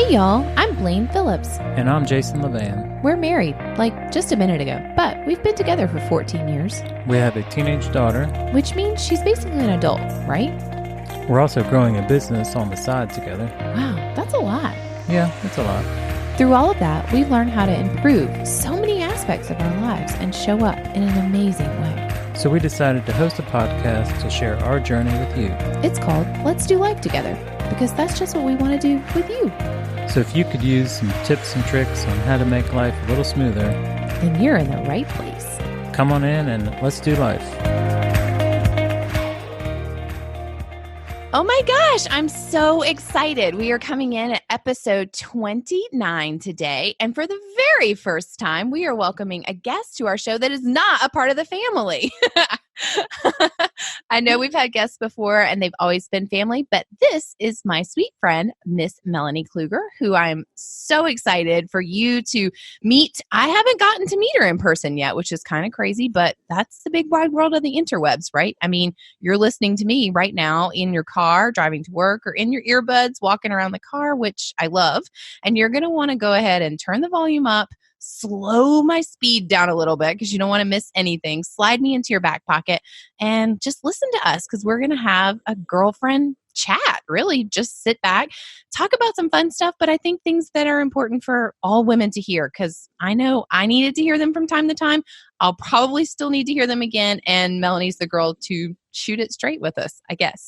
Hey y'all, I'm Blaine Phillips. And I'm Jason-LeVan. We're married, like just a minute ago, but we've been together for 14 years. We have a teenage daughter. Which means she's basically an adult, right? We're also growing a business on the side together. Wow, that's a lot. Yeah, it's a lot. Through all of that, we've learned how to improve so many aspects of our lives and show up in an amazing way. So we decided to host a podcast to share our journey with you. It's called Let's Do Life Together, because that's just what we want to do with you. So if you could use some tips and tricks on how to make life a little smoother, then you're in the right place. Come on in and let's do life. Oh my gosh, I'm so excited. We are coming in at episode 29 today. And for the very first time, we are welcoming a guest to our show that is not a part of the family. I know we've had guests before and they've always been family, but this is my sweet friend, Miss Melanie Kluger, who I'm so excited for you to meet. I haven't gotten to meet her in person yet, which is kind of crazy, but that's the big wide world of the interwebs, right? I mean, you're listening to me right now in your car, driving to work, or in your earbuds, walking around the car, which I love. And you're going to want to go ahead and turn the volume up, slow my speed down a little bit because you don't want to miss anything. Slide me into your back pocket and just listen to us because we're going to have a girlfriend chat. Really, just sit back, talk about some fun stuff, but I think things that are important for all women to hear because I know I needed to hear them from time to time. I'll probably still need to hear them again, and Melanie's the girl to shoot it straight with us, I guess.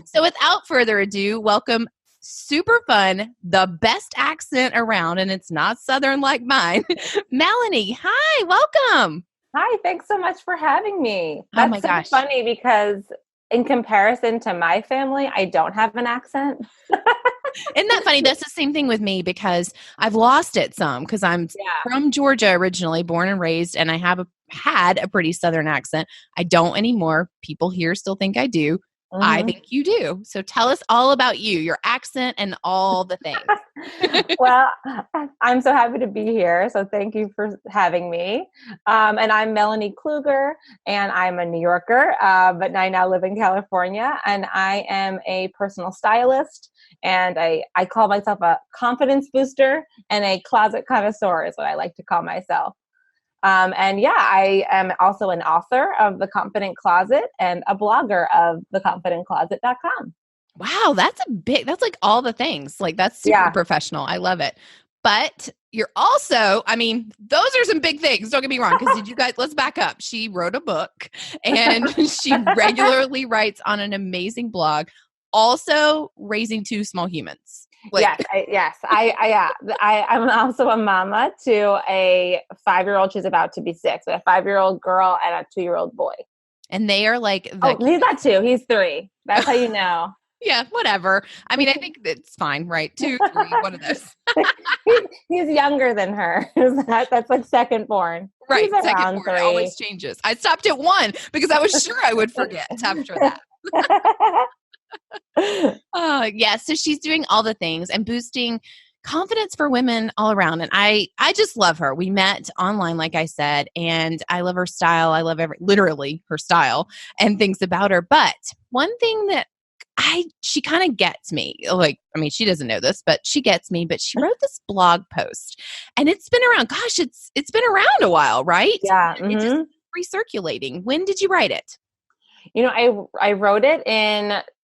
So without further ado, welcome super fun, the best accent around, and it's not Southern like mine. Melanie, hi, welcome. Hi, thanks so much for having me. Oh my gosh. So funny because in comparison to my family, I don't have an accent. Isn't that funny? That's the same thing with me because I've lost it some because I'm from Georgia originally, born and raised, and I had a pretty Southern accent. I don't anymore. People here still think I do. Mm-hmm. I think you do. So tell us all about you, your accent, and all the things. Well, I'm so happy to be here. So thank you for having me. And I'm Melanie Kluger, and I'm a New Yorker, but I now live in California. And I am a personal stylist. And I call myself a confidence booster and a closet connoisseur is what I like to call myself. I am also an author of The Confident Closet and a blogger of theconfidentcloset.com. Wow, that's like all the things. Like that's super professional. I love it. But you're also, I mean, those are some big things. Don't get me wrong. Because did you guys, let's back up. She wrote a book and she regularly writes on an amazing blog, also raising two small humans. Like, I'm also a mama to a 5-year-old. She's about to be 6, but a 5-year-old girl and a 2-year-old boy. And they are like, he's not 2, he's 3. That's how you know. Yeah, whatever. I mean, I think it's fine, right? 2, 3, one of those. he's younger than her. That's like second born. Right, second born always changes. I stopped at 1 because I was sure I would forget after that. So she's doing all the things and boosting confidence for women all around. And I just love her. We met online, like I said, and I love her style. I love literally her style and things about her. But one thing that she kind of gets me, like, I mean, she doesn't know this, but she gets me, but she wrote this blog post and it's been around, gosh, it's been around a while, right? Yeah. Mm-hmm. It's just recirculating. When did you write it? You know, I wrote it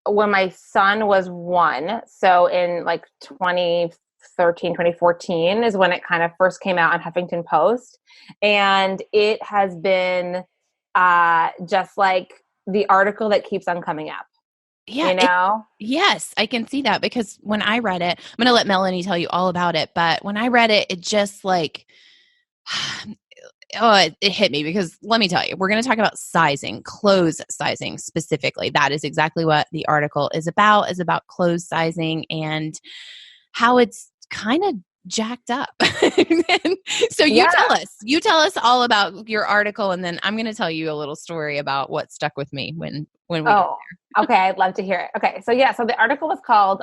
when my son was 1. So in like 2013, 2014 is when it kind of first came out on Huffington Post. And it has been just like the article that keeps on coming up. Yeah. You know? Yes, I can see that because when I read it, I'm going to let Melanie tell you all about it. But when I read it, it just like, it hit me because let me tell you, we're going to talk about sizing, clothes sizing specifically. That is exactly what the article is about clothes sizing and how it's kind of jacked up. So you tell us all about your article, and then I'm going to tell you a little story about what stuck with me when we get there. Okay. I'd love to hear it. Okay. So the article was called,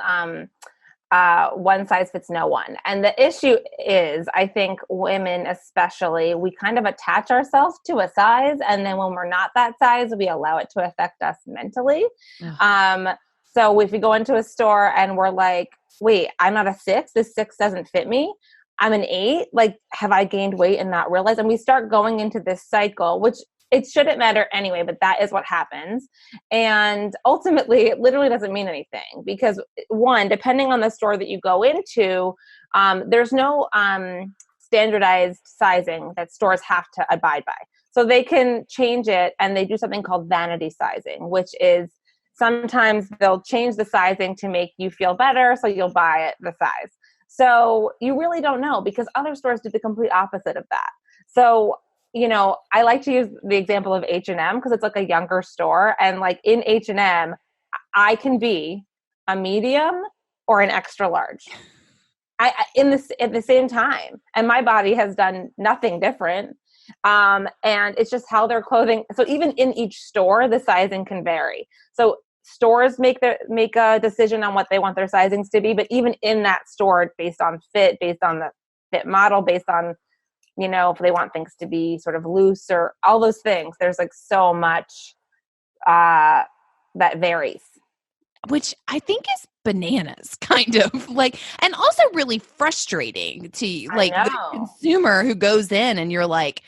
One Size Fits No One. And the issue is, I think women especially, we kind of attach ourselves to a size. And then when we're not that size, we allow it to affect us mentally. So if we go into a store and we're like, wait, I'm not a 6, this 6 doesn't fit me, I'm an 8, like, have I gained weight and not realized? And we start going into this cycle, which it shouldn't matter anyway, but that is what happens. And ultimately, it literally doesn't mean anything because, one, depending on the store that you go into, there's no standardized sizing that stores have to abide by. So they can change it, and they do something called vanity sizing, which is sometimes they'll change the sizing to make you feel better, so you'll buy it the size. So you really don't know because other stores do the complete opposite of that. So, I like to use the example of H&M because it's like a younger store. And like in H&M, I can be a medium or an extra large at the same time. And my body has done nothing different. And it's just how their clothing. So even in each store, the sizing can vary. So stores make a decision on what they want their sizings to be, but even in that store, based on fit, based on the fit model, based on, if they want things to be sort of loose or all those things, there's like so much that varies. Which I think is bananas, kind of like, and also really frustrating to like the consumer who goes in and you're like,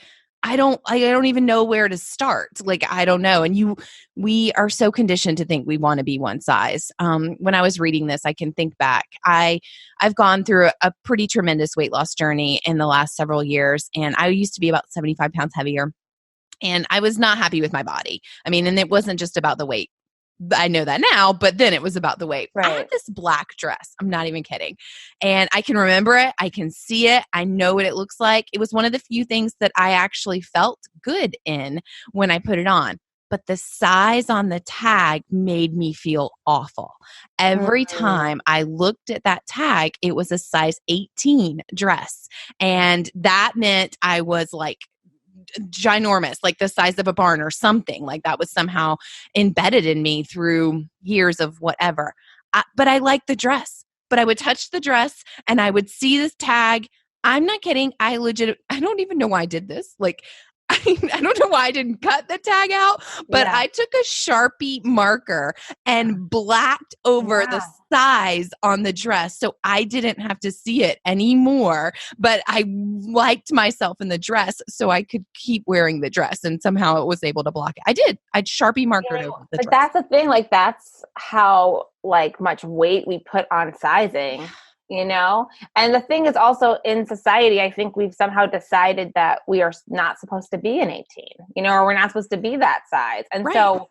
I don't even know where to start. Like, I don't know. And we are so conditioned to think we want to be one size. When I was reading this, I can think back. I've gone through a pretty tremendous weight loss journey in the last several years. And I used to be about 75 pounds heavier. And I was not happy with my body. I mean, and it wasn't just about the weight. I know that now, but then it was about the weight. Right. I had this black dress. I'm not even kidding. And I can remember it. I can see it. I know what it looks like. It was one of the few things that I actually felt good in when I put it on. But the size on the tag made me feel awful. Every time I looked at that tag, it was a size 18 dress. And that meant I was like ginormous, like the size of a barn or something. Like that was somehow embedded in me through years of whatever. But I liked the dress. But I would touch the dress and I would see this tag. I'm not kidding. I don't even know why I did this. Like, I don't know why I didn't cut the tag out, but I took a Sharpie marker and blacked over the size on the dress so I didn't have to see it anymore. But I liked myself in the dress so I could keep wearing the dress, and somehow it was able to block it. I did. I'd Sharpie markered over the dress. But that's the thing. Like, that's how like much weight we put on sizing. And the thing is also in society, I think we've somehow decided that we are not supposed to be an 18, or we're not supposed to be that size. And so,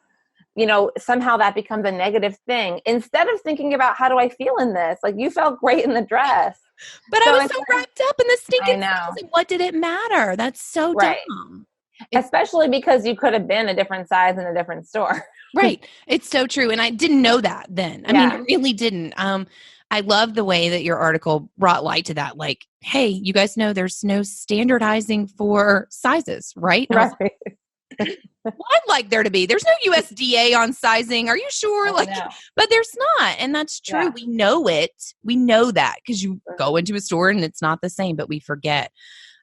somehow that becomes a negative thing instead of thinking about how do I feel in this? Like, you felt great in the dress. But I was so wrapped up in the stinking size. What did it matter? That's so dumb. Especially because you could have been a different size in a different store. Right. It's so true. And I didn't know that then. I mean, I really didn't. I love the way that your article brought light to that. Like, hey, you guys know there's no standardizing for sizes, right? Right. Well, I'd like there to be. There's no USDA on sizing. Are you sure? But there's not. And that's true. Yeah. We know it. We know that because you go into a store and it's not the same, but we forget.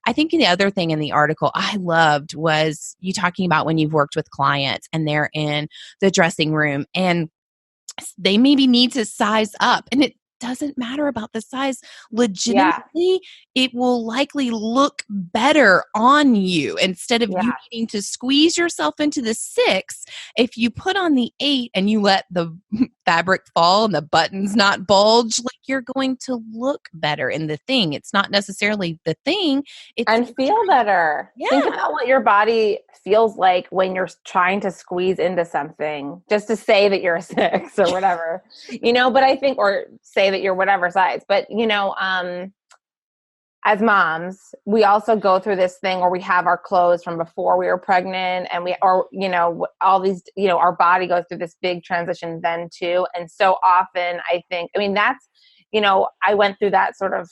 I think the other thing in the article I loved was you talking about when you've worked with clients and they're in the dressing room and they maybe need to size up, and it doesn't matter about the size. Legitimately, it will likely look better on you instead of you needing to squeeze yourself into the 6. If you put on the 8 and you let the fabric fall and the buttons not bulge, like, you're going to look better in the thing. It's not necessarily the thing. And feel better. Yeah. Think about what your body feels like when you're trying to squeeze into something just to say that you're a 6 or whatever, but I think, or say that you're whatever size, but as moms, we also go through this thing where we have our clothes from before we were pregnant and all these, our body goes through this big transition then too. And so often that's, I went through that sort of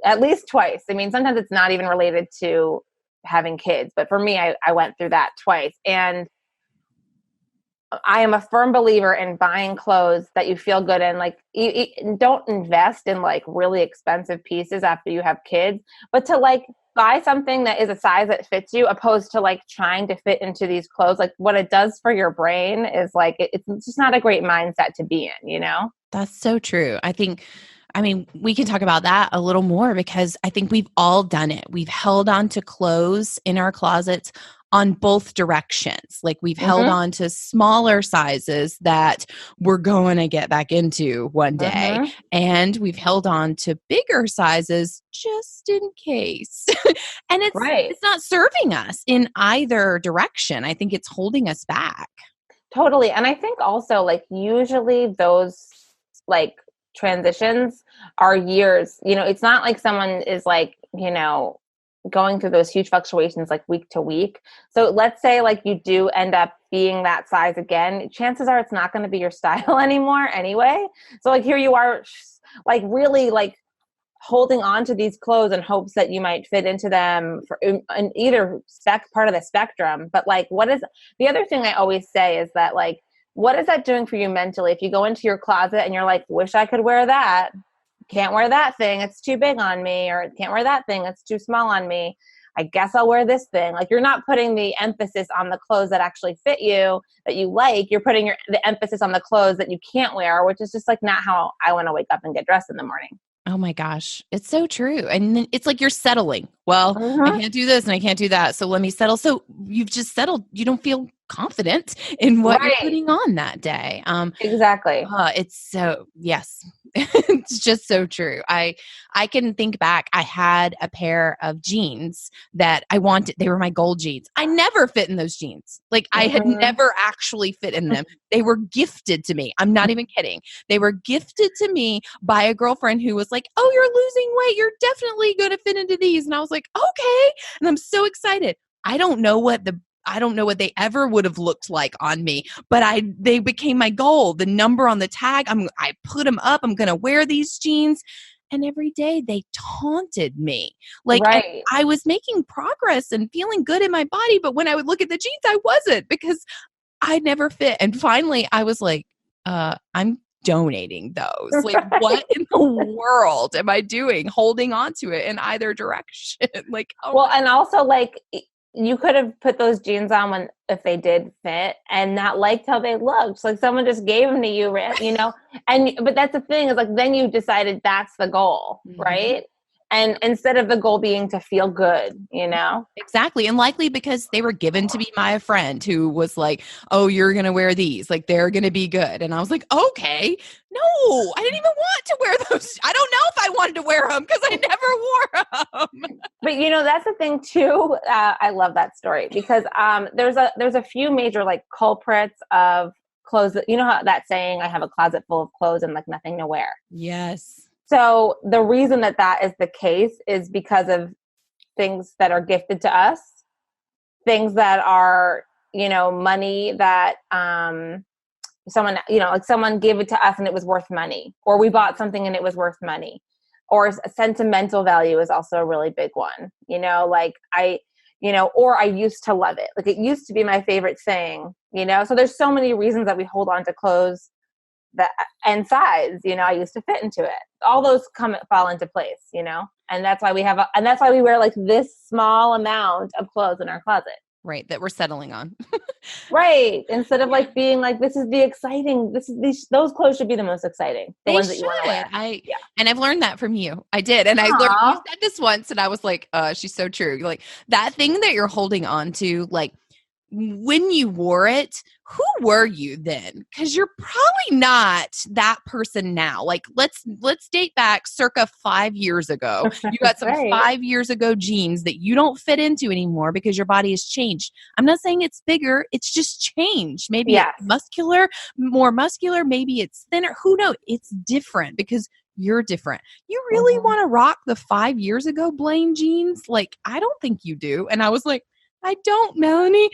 at least twice. I mean, sometimes it's not even related to having kids, but for me, I went through that twice. And I am a firm believer in buying clothes that you feel good in. Like, you don't invest in like really expensive pieces after you have kids, but to like buy something that is a size that fits you, opposed to like trying to fit into these clothes. Like what it does for your brain is like, it's just not a great mindset to be in, you know? That's so true. I mean, we can talk about that a little more because I think we've all done it. We've held on to clothes in our closets on both directions. Like we've held Mm-hmm. on to smaller sizes that we're going to get back into one day. Mm-hmm. And we've held on to bigger sizes just in case. And Right. it's not serving us in either direction. I think it's holding us back. Totally. And I think also like usually those like transitions are years, you know, it's not like someone is like, you know, going through those huge fluctuations like week to week. So let's say like you do end up being that size again, chances are it's not going to be your style anymore anyway. So like here you are like really like holding on to these clothes in hopes that you might fit into them for in either part of the spectrum. But like, what is the other thing I always say is that like, what is that doing for you mentally? If you go into your closet and you're like, wish I could wear that, can't wear that thing, it's too big on me, or can't wear that thing, it's too small on me, I guess I'll wear this thing. Like you're not putting the emphasis on the clothes that actually fit you, that you like. You're putting the emphasis on the clothes that you can't wear, which is just like not how I want to wake up and get dressed in the morning. Oh my gosh, it's so true. And then it's like you're settling. Well, I Mm-hmm. can't do this and I can't do that. So let me settle. So you've just settled. You don't feel confident in what you're Right. putting on that day. Exactly. It's so yes. It's just so true. I can think back. I had a pair of jeans that I wanted. They were my gold jeans. I never fit in those jeans. Like I had Mm-hmm. never actually fit in them. They were gifted to me. I'm not even kidding. They were gifted to me by a girlfriend who was like, "Oh, you're losing weight. You're definitely going to fit into these." And I was like, "Okay." And I'm so excited. I don't know what they ever would have looked like on me, but they became my goal. The number on the tag, I put them up. I'm going to wear these jeans. And every day they taunted me. Like, and Right. I was making progress and feeling good in my body, but when I would look at the jeans, I wasn't because I never fit. And finally I was like, I'm donating those. Like, what in the world am I doing holding on to it in either direction? Like, oh Well, my. and also like you could have put those jeans on when if they did fit and not liked how they looked. Like someone just gave them to you, you know. And but that's the thing is like then you decided that's the goal, Mhm. right? And instead of the goal being to feel good, you know. Exactly. And likely because they were given to me by a friend who was like, "Oh, you're going to wear these. Like, they're going to be good." And I was like, "Okay. No, I didn't even want to wear those. I don't know if I wanted to wear them because I never wore them." But you know that's the thing too. I love that story because there's a few major like culprits of clothes that you know how that saying I have a closet full of clothes and like nothing to wear. Yes. So the reason that that is the case is because of things that are gifted to us, things that are, you know, money that someone, you know, like someone gave it to us and it was worth money, or we bought something and it was worth money, or sentimental value is also a really big one, you know, like you know, or I used to love it. Like it used to be my favorite thing, you know? So there's so many reasons that we hold on to clothes that and size, you know, I used to fit into it. All those fall into place, you know? And that's why and that's why we wear like this small amount of clothes in our closet. Right. That we're settling on. Right. Instead of Yeah. like being like, this is the exciting, those clothes should be the most exciting, the They ones that you want to should. wear. Yeah. And I've learned that from you. I did. And I learned you Aw. said this once and I was like, she's so true. Like that thing that you're holding on to, like when you wore it, who were you then? Because you're probably not that person now. Like let's date back circa 5 years ago. You got some Right. 5 years ago jeans that you don't fit into anymore because your body has changed. I'm not saying it's bigger, it's just changed. Maybe it's Yes. muscular, more muscular, maybe it's thinner. Who knows? It's different because you're different. You really Mhm. want to rock the 5 years ago Blaine jeans? Like, I don't think you do. And I was like, I don't, Melanie.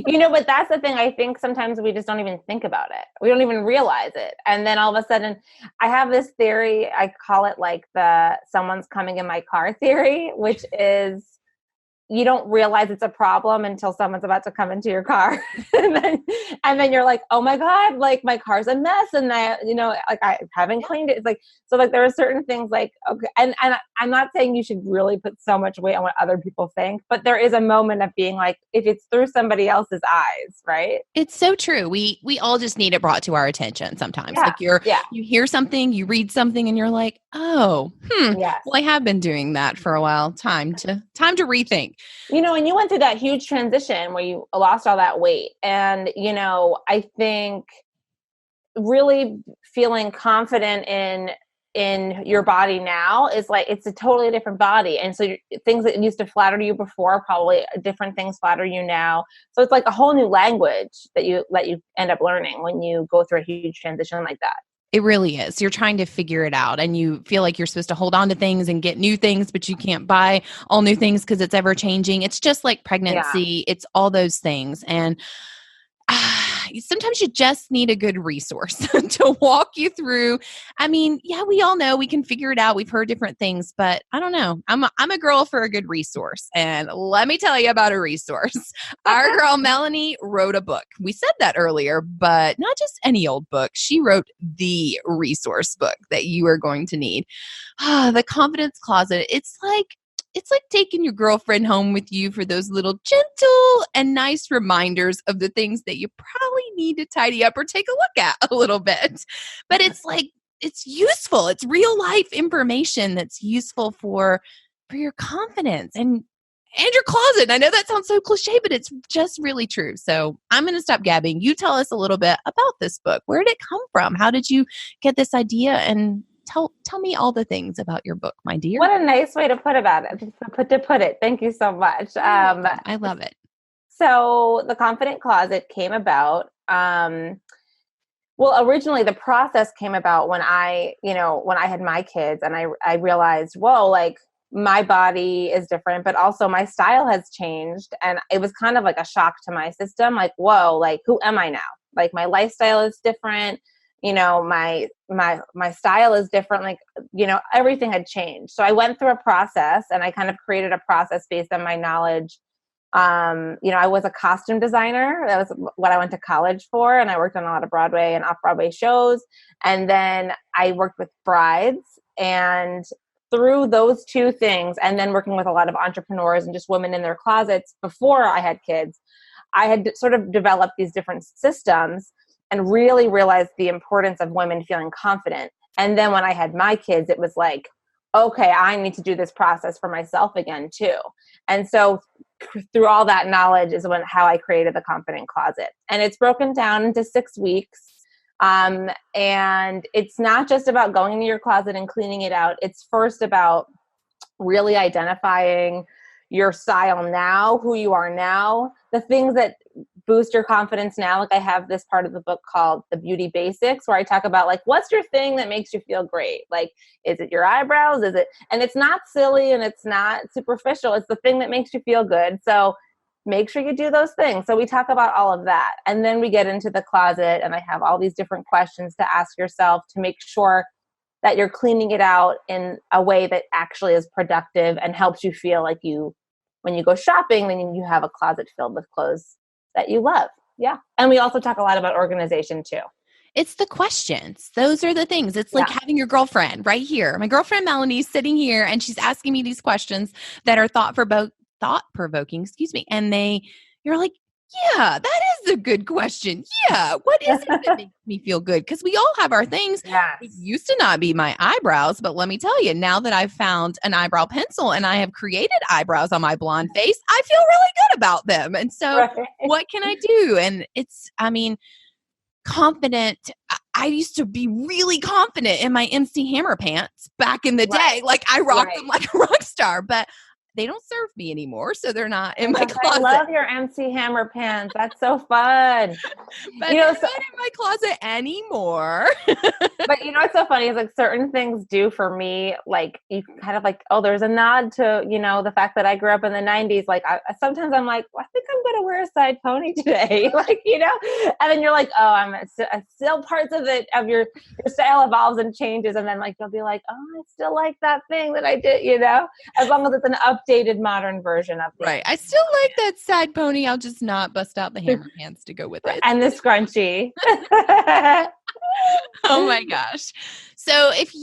You know, but that's the thing. I think sometimes we just don't even think about it. We don't even realize it. And then all of a sudden, I have this theory. I call it like the someone's coming in my car theory, which is you don't realize it's a problem until someone's about to come into your car. and then you're like, oh my God, like my car's a mess. And I haven't cleaned it. It's like, so like there are certain things like, okay. And I'm not saying you should really put so much weight on what other people think, but there is a moment of being like, if it's through somebody else's eyes, right? It's so true. We all just need it brought to our attention sometimes. Yeah. Like you hear something, you read something and you're like, oh, Yes. well, I have been doing that for a while. Time to rethink. And you went through that huge transition where you lost all that weight. And, I think really feeling confident in your body now is like, it's a totally different body. And so things that used to flatter you before, probably different things flatter you now. So it's like a whole new language that you end up learning when you go through a huge transition like that. It really is. You're trying to figure it out and you feel like you're supposed to hold on to things and get new things, but you can't buy all new things because it's ever changing. It's just like pregnancy. Yeah. It's all those things. And sometimes you just need a good resource to walk you through. I mean, yeah, we all know we can figure it out. We've heard different things, but I don't know. I'm a girl for a good resource. And let me tell you about a resource. Our girl Melanie wrote a book. We said that earlier, but not just any old book. She wrote the resource book that you are going to need. The Confidence Closet. It's like taking your girlfriend home with you for those little gentle and nice reminders of the things that you probably need to tidy up or take a look at a little bit. But it's useful. It's real life information that's useful for your confidence and your closet. And I know that sounds so cliche, but it's just really true. So I'm going to stop gabbing. You tell us a little bit about this book. Where did it come from? How did you get this idea? And Tell me all the things about your book, my dear. What a nice way to put it. Thank you so much. I love it. So the Confident Closet came about. Originally the process came about when I had my kids, and I realized, whoa, like my body is different, but also my style has changed, and it was kind of like a shock to my system. Like, whoa, like who am I now? Like my lifestyle is different. My style is different. Like, everything had changed. So I went through a process, and I kind of created a process based on my knowledge. I was a costume designer. That was what I went to college for. And I worked on a lot of Broadway and off-Broadway shows. And then I worked with brides, and through those two things, and then working with a lot of entrepreneurs and just women in their closets before I had kids, I had sort of developed these different systems and really realized the importance of women feeling confident. And then when I had my kids, it was like, okay, I need to do this process for myself again too. And so through all that knowledge is how I created the Confident Closet. And it's broken down into 6 weeks. And it's not just about going into your closet and cleaning it out. It's first about really identifying your style now, who you are now, the things that boost your confidence now. Like I have this part of the book called The Beauty Basics, where I talk about like, what's your thing that makes you feel great? Like, is it your eyebrows? And it's not silly and it's not superficial. It's the thing that makes you feel good. So make sure you do those things. So we talk about all of that. And then we get into the closet, and I have all these different questions to ask yourself to make sure that you're cleaning it out in a way that actually is productive and helps you feel like when you go shopping, then you have a closet filled with clothes that you love. Yeah. And we also talk a lot about organization too. It's the questions. Those are the things. It's like having your girlfriend right here. My girlfriend Melanie's sitting here, and she's asking me these questions that are thought-provoking, and you're like, yeah, that is a good question. Yeah. What is it that makes me feel good? Because we all have our things. Yes. It used to not be my eyebrows, but let me tell you, now that I've found an eyebrow pencil and I have created eyebrows on my blonde face, I feel really good about them. And so what can I do? And confident. I used to be really confident in my MC Hammer pants back in the day. Like I rocked them like a rock star, but they don't serve me anymore, so they're not in my closet. I love your MC Hammer pants. That's so fun. But they're not in my closet anymore. But you know what's so funny is like certain things do for me, like you can kind of like, oh, there's a nod to, the fact that I grew up in the 90s. Like sometimes I'm like, well, I think I'm going to wear a side pony today. Like, and then you're like, oh, still parts of it, of your style evolves and changes. And then like, you'll be like, oh, I still like that thing that I did, as long as it's an updated modern version of the Right. I still like that side pony. I'll just not bust out the hammer hands to go with it. And the scrunchie. Oh my gosh. So it's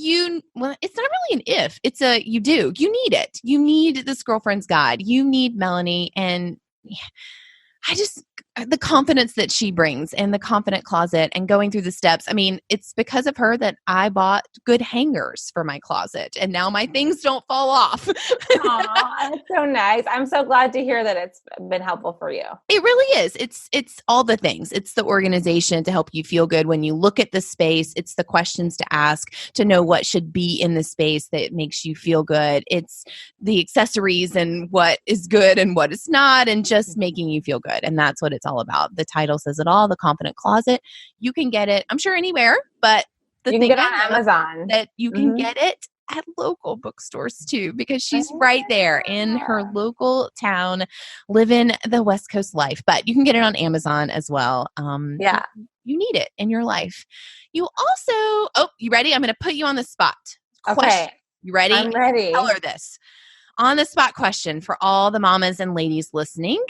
not really an if, it's you need it. You need this girlfriend's guide. You need Melanie. And the confidence that she brings and the confident closet and going through the steps. I mean, it's because of her that I bought good hangers for my closet and now my things don't fall off. Aw, that's so nice. I'm so glad to hear that it's been helpful for you. It really is. It's all the things. It's the organization to help you feel good when you look at the space. It's the questions to ask to know what should be in the space that makes you feel good. It's the accessories and what is good and what is not, and just making you feel good. And that's what it's all about. The title says it all, The Confident Closet. You can get it, I'm sure, anywhere, but you can get it on Amazon. That you can get it at local bookstores too, because she's right there in her local town, living the West Coast life. But you can get it on Amazon as well. Yeah. You need it in your life. You also, you ready? I'm going to put you on the spot. Okay. You ready? I'm ready. Tell her this. On the spot question for all the mamas and ladies listening.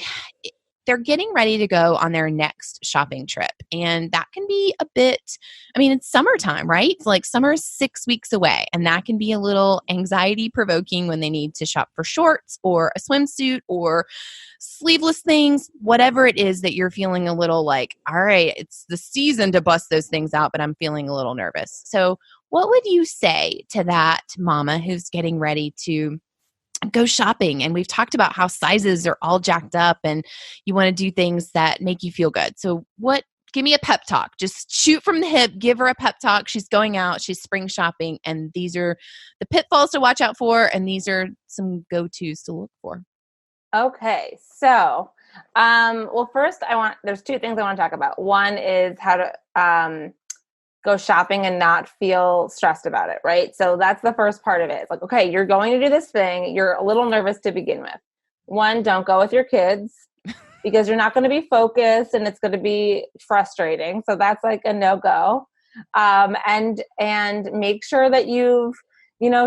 They're getting ready to go on their next shopping trip. And that can be it's summertime, right? Like summer is 6 weeks away. And that can be a little anxiety provoking when they need to shop for shorts or a swimsuit or sleeveless things, whatever it is that you're feeling a little like, all right, it's the season to bust those things out, but I'm feeling a little nervous. So what would you say to that mama who's getting ready to go shopping? And we've talked about how sizes are all jacked up and you want to do things that make you feel good. So give me a pep talk. Just shoot from the hip, give her a pep talk. She's going out, she's spring shopping, and these are the pitfalls to watch out for, and these are some go-tos to look for. Okay. So, first there's two things I want to talk about. One is how to, go shopping and not feel stressed about it, right? So that's the first part of it. It's like, okay, you're going to do this thing. You're a little nervous to begin with. One, don't go with your kids because you're not going to be focused and it's going to be frustrating. So that's like a no-go. And make sure that you've,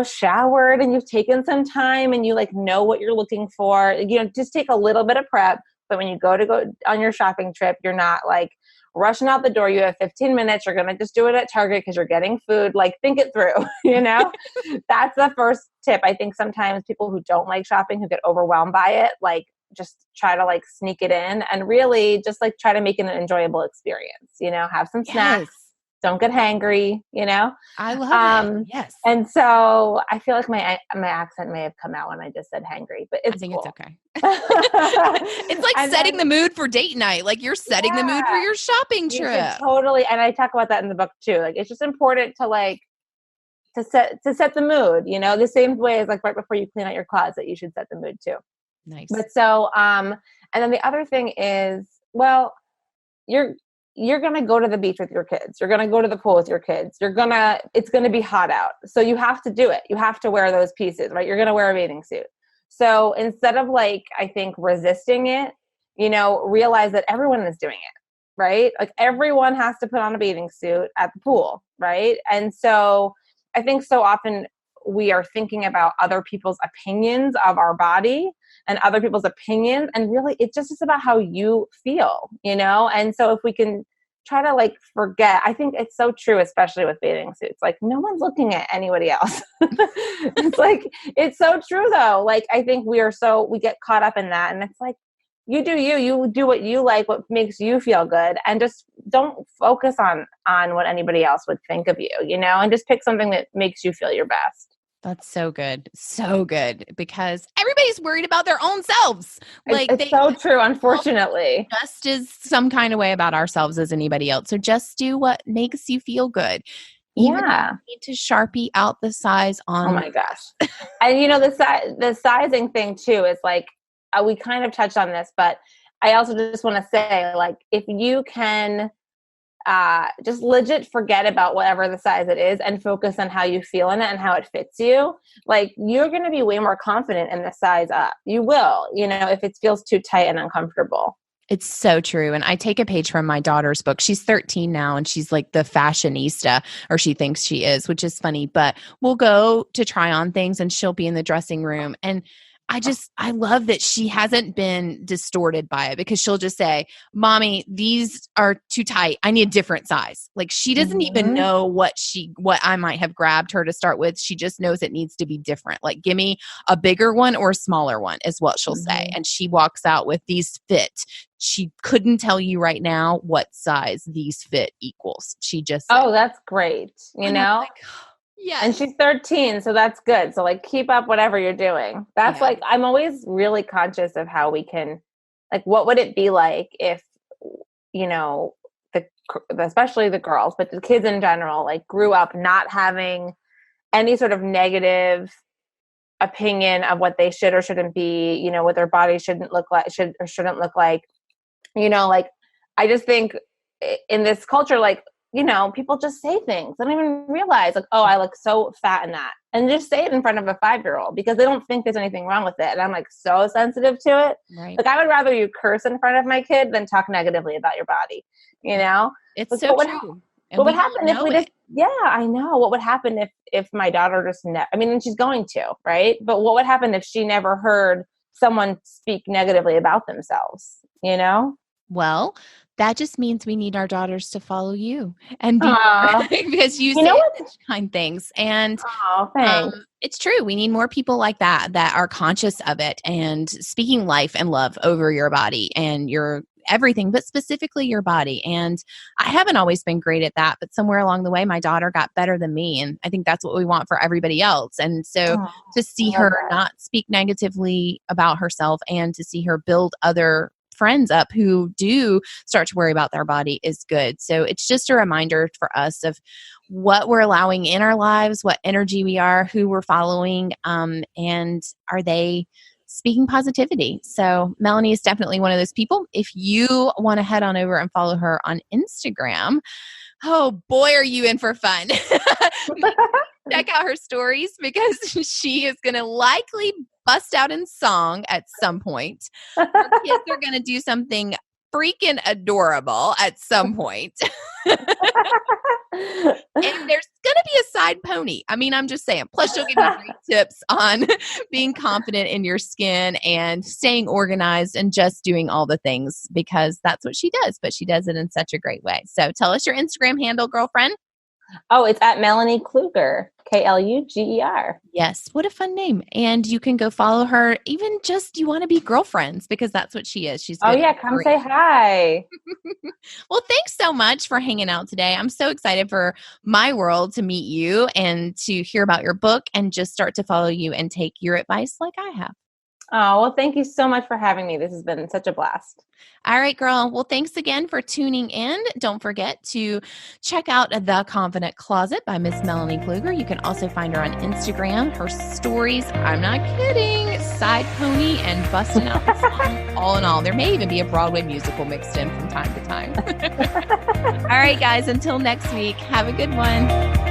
showered and you've taken some time and you know what you're looking for. Just take a little bit of prep. But when you go on your shopping trip, you're not rushing out the door. You have 15 minutes. You're going to just do it at Target because you're getting food. Think it through, That's the first tip. I think sometimes people who don't like shopping, who get overwhelmed by it, just try to sneak it in and really just try to make it an enjoyable experience, have some snacks. Don't get hangry, I love it. Yes. And so I feel like my accent may have come out when I just said hangry, but I think cool. It's okay. It's like setting the mood for date night. Like you're setting the mood for your shopping trip. Totally. And I talk about that in the book too. It's just important to to set the mood, the same way as right before you clean out your closet, you should set the mood too. Nice. But so, and then the other thing is, you're going to go to the beach with your kids. You're going to go to the pool with your kids. It's going to be hot out. So you have to do it. You have to wear those pieces, right? You're going to wear a bathing suit. So instead of I think resisting it, realize that everyone is doing it, right? Everyone has to put on a bathing suit at the pool, right? And so I think so often we are thinking about other people's opinions of our body and other people's opinions. And really, it just is about how you feel, And so if we can try to forget, I think it's so true, especially with bathing suits. No one's looking at anybody else. It's so true though. I think we get caught up in that. And it's you do what you like, what makes you feel good. And just don't focus on what anybody else would think of you, and just pick something that makes you feel your best. That's so good. So good. Because everybody's worried about their own selves. It's so true, unfortunately. Just as some kind of way about ourselves as anybody else. So just do what makes you feel good. Even if you need to Sharpie out the size on. Oh my gosh. And the sizing thing too is we kind of touched on this, but I also just want to say if you can just legit forget about whatever the size it is and focus on how you feel in it and how it fits you, like you're going to be way more confident in the size up. You will, if it feels too tight and uncomfortable. It's so true. And I take a page from my daughter's book. She's 13 now and she's like the fashionista, or she thinks she is, which is funny, but we'll go to try on things and she'll be in the dressing room. And I love that she hasn't been distorted by it, because she'll just say, Mommy, these are too tight. I need a different size. Like she doesn't even know what I might have grabbed her to start with. She just knows it needs to be different. Like, give me a bigger one or a smaller one is what she'll say. And she walks out with these fit. She couldn't tell you right now what size these fit equals. She just said, oh, that's great. Like, yeah. And she's 13, so that's good. So like keep up whatever you're doing. That's like, I'm always really conscious of how we can, like, what would it be like if, especially the girls, but the kids in general, like grew up not having any sort of negative opinion of what they should or shouldn't be, what their body shouldn't look like, should or shouldn't look like, like, I just think in this culture, like, people just say things. They don't even realize, like, oh, I look so fat in that. And just say it in front of a 5-year-old because they don't think there's anything wrong with it. And I'm like so sensitive to it. Right. Like, I would rather you curse in front of my kid than talk negatively about your body, It's like, so true. What would happen if we just, I know. What would happen if my daughter just, and she's going to, right? But what would happen if she never heard someone speak negatively about themselves, Well, that just means we need our daughters to follow you and be because you say such kind things. And thanks. It's true. We need more people like that are conscious of it and speaking life and love over your body and your everything, but specifically your body. And I haven't always been great at that, but somewhere along the way, my daughter got better than me. And I think that's what we want for everybody else. And so to see her not speak negatively about herself and to see her build other friends up who do start to worry about their body is good. So it's just a reminder for us of what we're allowing in our lives, what energy we are, who we're following, and are they speaking positivity. So Melanie is definitely one of those people. If you want to head on over and follow her on Instagram, oh boy, are you in for fun. Check out her stories because she is going to likely bust out in song at some point. Her kids are going to do something freaking adorable at some point. And there's going to be a side pony. I mean, I'm just saying. Plus, she'll give you great tips on being confident in your skin and staying organized and just doing all the things because that's what she does. But she does it in such a great way. So tell us your Instagram handle, girlfriend. Oh, it's at Melanie Kluger, Kluger. Yes. What a fun name. And you can go follow her, even just you want to be girlfriends because that's what she is. She's good. Oh, yeah. Come say hi. Well, thanks so much for hanging out today. I'm so excited for my world to meet you and to hear about your book and just start to follow you and take your advice like I have. Oh, well, thank you so much for having me. This has been such a blast. All right, girl. Well, thanks again for tuning in. Don't forget to check out The Confident Closet by Miss Melanie Kluger. You can also find her on Instagram. Her stories, I'm not kidding, side pony and busting out the song. All in all, there may even be a Broadway musical mixed in from time to time. All right, guys, until next week, have a good one.